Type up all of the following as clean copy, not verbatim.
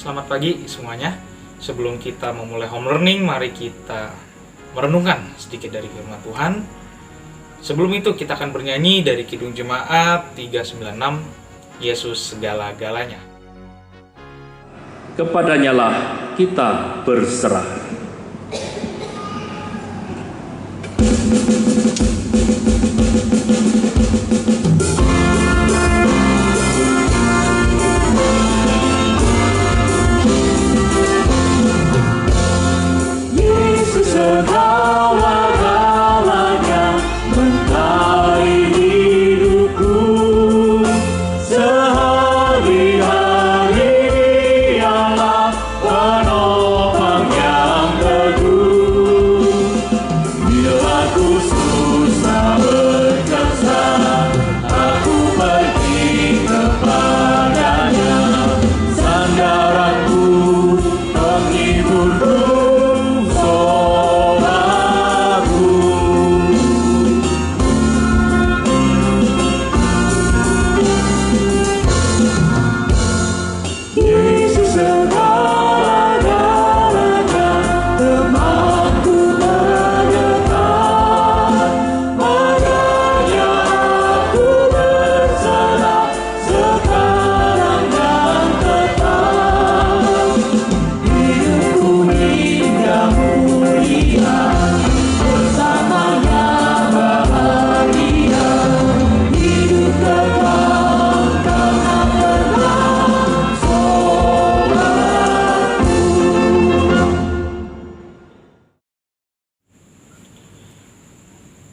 Selamat pagi semuanya. Sebelum kita memulai home learning, mari kita merenungkan sedikit dari firman Tuhan. Sebelum itu kita akan bernyanyi dari Kidung Jemaat 396, Yesus segala-galanya. Kepadanyalah kita berserah. Segala-galanya mentari hidupku, sehari-hari Dialah penopang yang teguh. Bila ku susah berjasa, aku pergi kepadanya, sandaranku, penghiburku.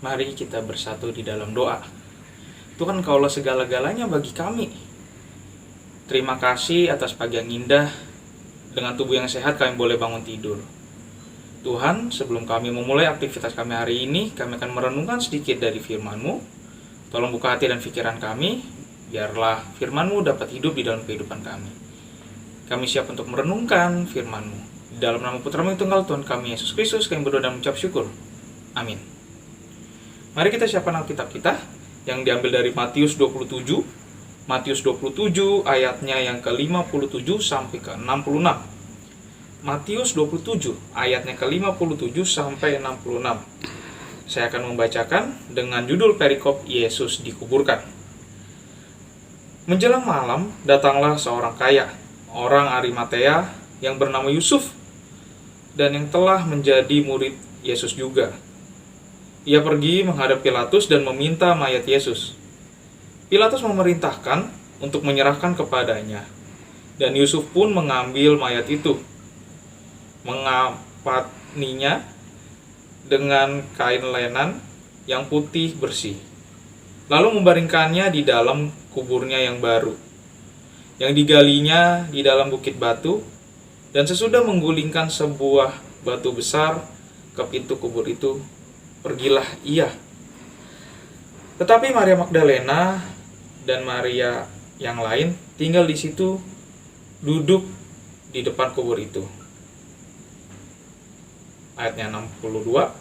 Mari kita bersatu di dalam doa. Tuhan, Kaulah segala-galanya bagi kami. Terima kasih atas pagi yang indah. Dengan tubuh yang sehat kami boleh bangun tidur. Tuhan, sebelum kami memulai aktivitas kami hari ini, kami akan merenungkan sedikit dari firman-Mu. Tolong buka hati dan pikiran kami, biarlah firman-Mu dapat hidup di dalam kehidupan kami. Kami siap untuk merenungkan firman-Mu. Di dalam nama Putra-Mu yang tunggal, Tuhan kami Yesus Kristus, kami berdoa dan mengucap syukur. Amin. Mari kita siapkan Alkitab kita yang diambil dari Matius 27. Matius 27 ayatnya yang ke-57 sampai ke-66. Matius 27 ayatnya ke-57 sampai 66. Saya akan membacakan dengan judul perikop Yesus dikuburkan. Menjelang malam, datanglah seorang kaya, orang Arimatea yang bernama Yusuf, dan yang telah menjadi murid Yesus juga. Ia pergi menghadap Pilatus dan meminta mayat Yesus. Pilatus memerintahkan untuk menyerahkan kepadanya, dan Yusuf pun mengambil mayat itu, mengapaninya dengan kain lenan yang putih bersih, lalu membaringkannya di dalam kuburnya yang baru, yang digalinya di dalam bukit batu, dan sesudah menggulingkan sebuah batu besar ke pintu kubur itu, pergilah ia. Tetapi Maria Magdalena dan Maria yang lain tinggal di situ, duduk di depan kubur itu. Ayatnya 62.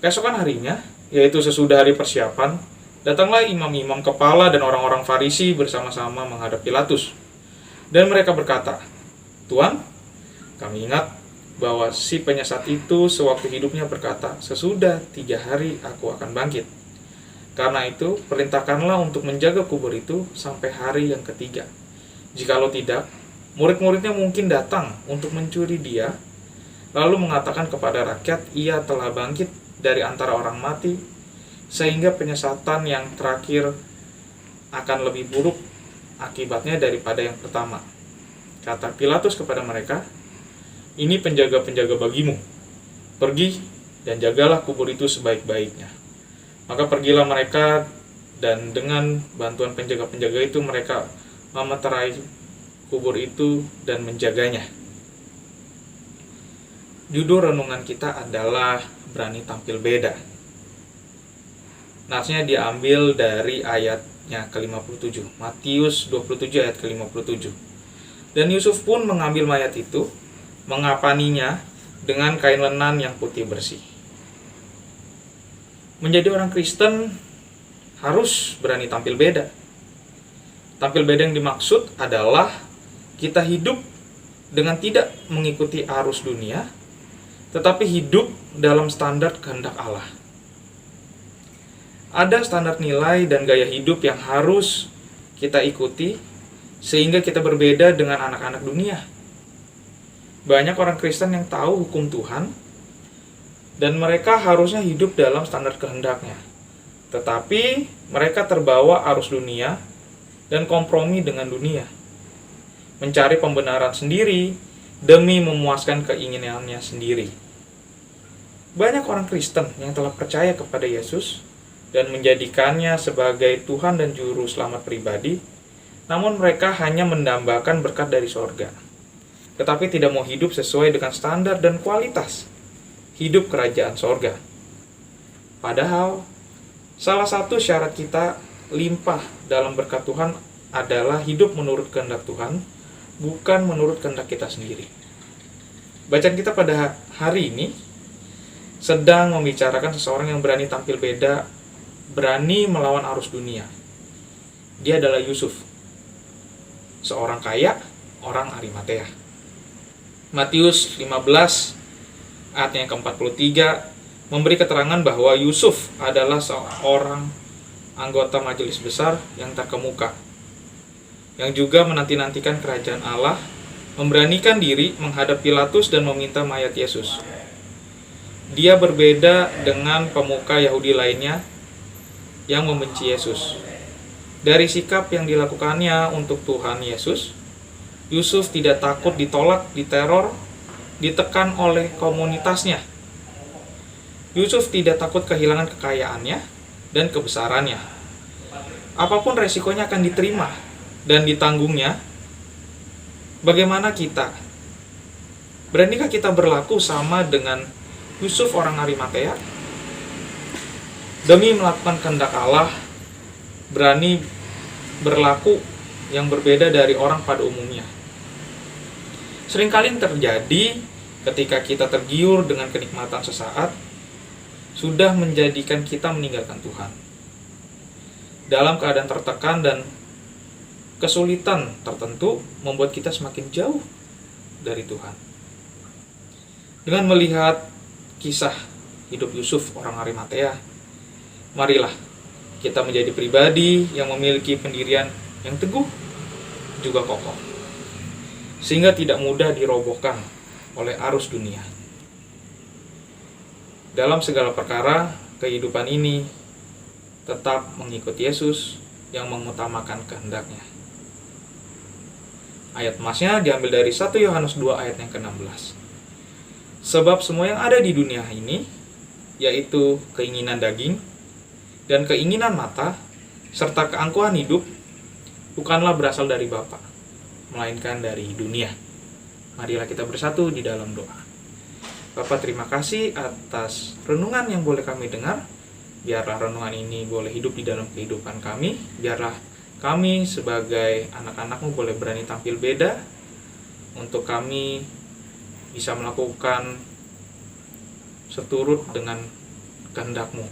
Keesokan harinya, yaitu sesudah hari persiapan, datanglah imam-imam kepala dan orang-orang Farisi bersama-sama menghadap Pilatus. Dan mereka berkata, "Tuan, kami ingat bahwa si penyesat itu sewaktu hidupnya berkata, 'Sesudah 3 hari aku akan bangkit.' Karena itu, perintahkanlah untuk menjaga kubur itu sampai hari yang ketiga. Jikalau tidak, murid-muridnya mungkin datang untuk mencuri dia, lalu mengatakan kepada rakyat, ia telah bangkit dari antara orang mati, sehingga penyesatan yang terakhir akan lebih buruk akibatnya daripada yang pertama." Kata Pilatus kepada mereka, "Ini penjaga-penjaga bagimu. Pergi dan jagalah kubur itu sebaik-baiknya." Maka pergilah mereka, dan dengan bantuan penjaga-penjaga itu mereka memeterai kubur itu dan menjaganya. Judul renungan kita adalah berani tampil beda. Nasnya diambil dari ayatnya ke-57, Matius 27 ayat ke-57. Dan Yusuf pun mengambil mayat itu, mengapaninya dengan kain lenan yang putih bersih. Menjadi orang Kristen harus berani tampil beda. Tampil beda yang dimaksud adalah kita hidup dengan tidak mengikuti arus dunia, tetapi hidup dalam standar kehendak Allah. Ada standar nilai dan gaya hidup yang harus kita ikuti sehingga kita berbeda dengan anak-anak dunia. Banyak orang Kristen yang tahu hukum Tuhan dan mereka harusnya hidup dalam standar kehendaknya. Tetapi mereka terbawa arus dunia dan kompromi dengan dunia, mencari pembenaran sendiri demi memuaskan keinginannya sendiri. Banyak orang Kristen yang telah percaya kepada Yesus dan menjadikannya sebagai Tuhan dan Juru Selamat pribadi, namun mereka hanya mendambakan berkat dari sorga, tetapi tidak mau hidup sesuai dengan standar dan kualitas hidup kerajaan sorga. Padahal, salah satu syarat kita limpah dalam berkat Tuhan adalah hidup menurut kehendak Tuhan, bukan menurut kehendak kita sendiri. Bacaan kita pada hari ini sedang membicarakan seseorang yang berani tampil beda, berani melawan arus dunia. Dia adalah Yusuf, seorang kaya, orang Arimatea. Matius 15 ayat yang ke-43 memberi keterangan bahwa Yusuf adalah seorang anggota majelis besar yang terkemuka, yang juga menanti-nantikan kerajaan Allah, memberanikan diri menghadap Pilatus dan meminta mayat Yesus. Dia berbeda dengan pemuka Yahudi lainnya yang membenci Yesus. Dari sikap yang dilakukannya untuk Tuhan Yesus, Yusuf tidak takut ditolak, diteror, ditekan oleh komunitasnya. Yusuf tidak takut kehilangan kekayaannya dan kebesarannya. Apapun resikonya akan diterima dan ditanggungnya. Bagaimana kita? Beranikah kita berlaku sama dengan Yusuf orang Arimatea? Demi melakukan kehendak Allah, berani berlaku yang berbeda dari orang pada umumnya. Seringkali terjadi ketika kita tergiur dengan kenikmatan sesaat, sudah menjadikan kita meninggalkan Tuhan. Dalam keadaan tertekan dan kesulitan tertentu, membuat kita semakin jauh dari Tuhan. Dengan melihat kisah hidup Yusuf orang Arimatea, marilah kita menjadi pribadi yang memiliki pendirian yang teguh juga kokoh, sehingga tidak mudah dirobohkan oleh arus dunia. Dalam segala perkara kehidupan ini, tetap mengikuti Yesus yang mengutamakan kehendaknya. Ayat emasnya diambil dari 1 Yohanes 2 ayat yang ke-16. Sebab semua yang ada di dunia ini, yaitu keinginan daging dan keinginan mata, serta keangkuhan hidup, bukanlah berasal dari Bapa, melainkan dari dunia. Marilah kita bersatu di dalam doa. Bapa, terima kasih atas renungan yang boleh kami dengar. Biarlah renungan ini boleh hidup di dalam kehidupan kami. Biarlah kami sebagai anak-anak-Mu boleh berani tampil beda, untuk kami bisa melakukan seturut dengan kehendak-Mu.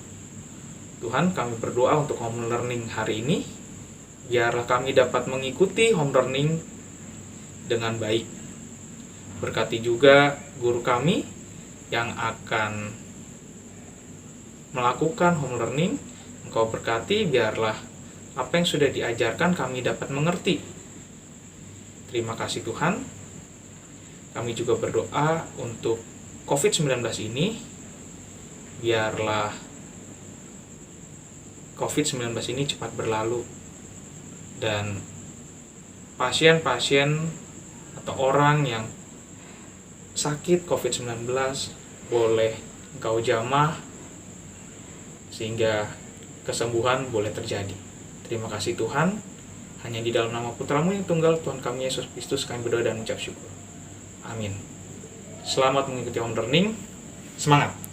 Tuhan, kami berdoa untuk home learning hari ini. Biarlah kami dapat mengikuti home learning dengan baik. Berkati juga guru kami yang akan melakukan home learning. Engkau berkati, biarlah apa yang sudah diajarkan kami dapat mengerti. Terima kasih Tuhan. Kami juga berdoa untuk COVID-19 ini. Biarlah COVID-19 ini cepat berlalu, dan pasien-pasien atau orang yang sakit COVID-19 boleh Engkau jamah sehingga kesembuhan boleh terjadi. Terima kasih Tuhan. Hanya di dalam nama Putra-Mu yang tunggal, Tuhan kami Yesus Kristus, kami berdoa dan mengucap syukur. Amin. Selamat mengikuti home learning. Semangat!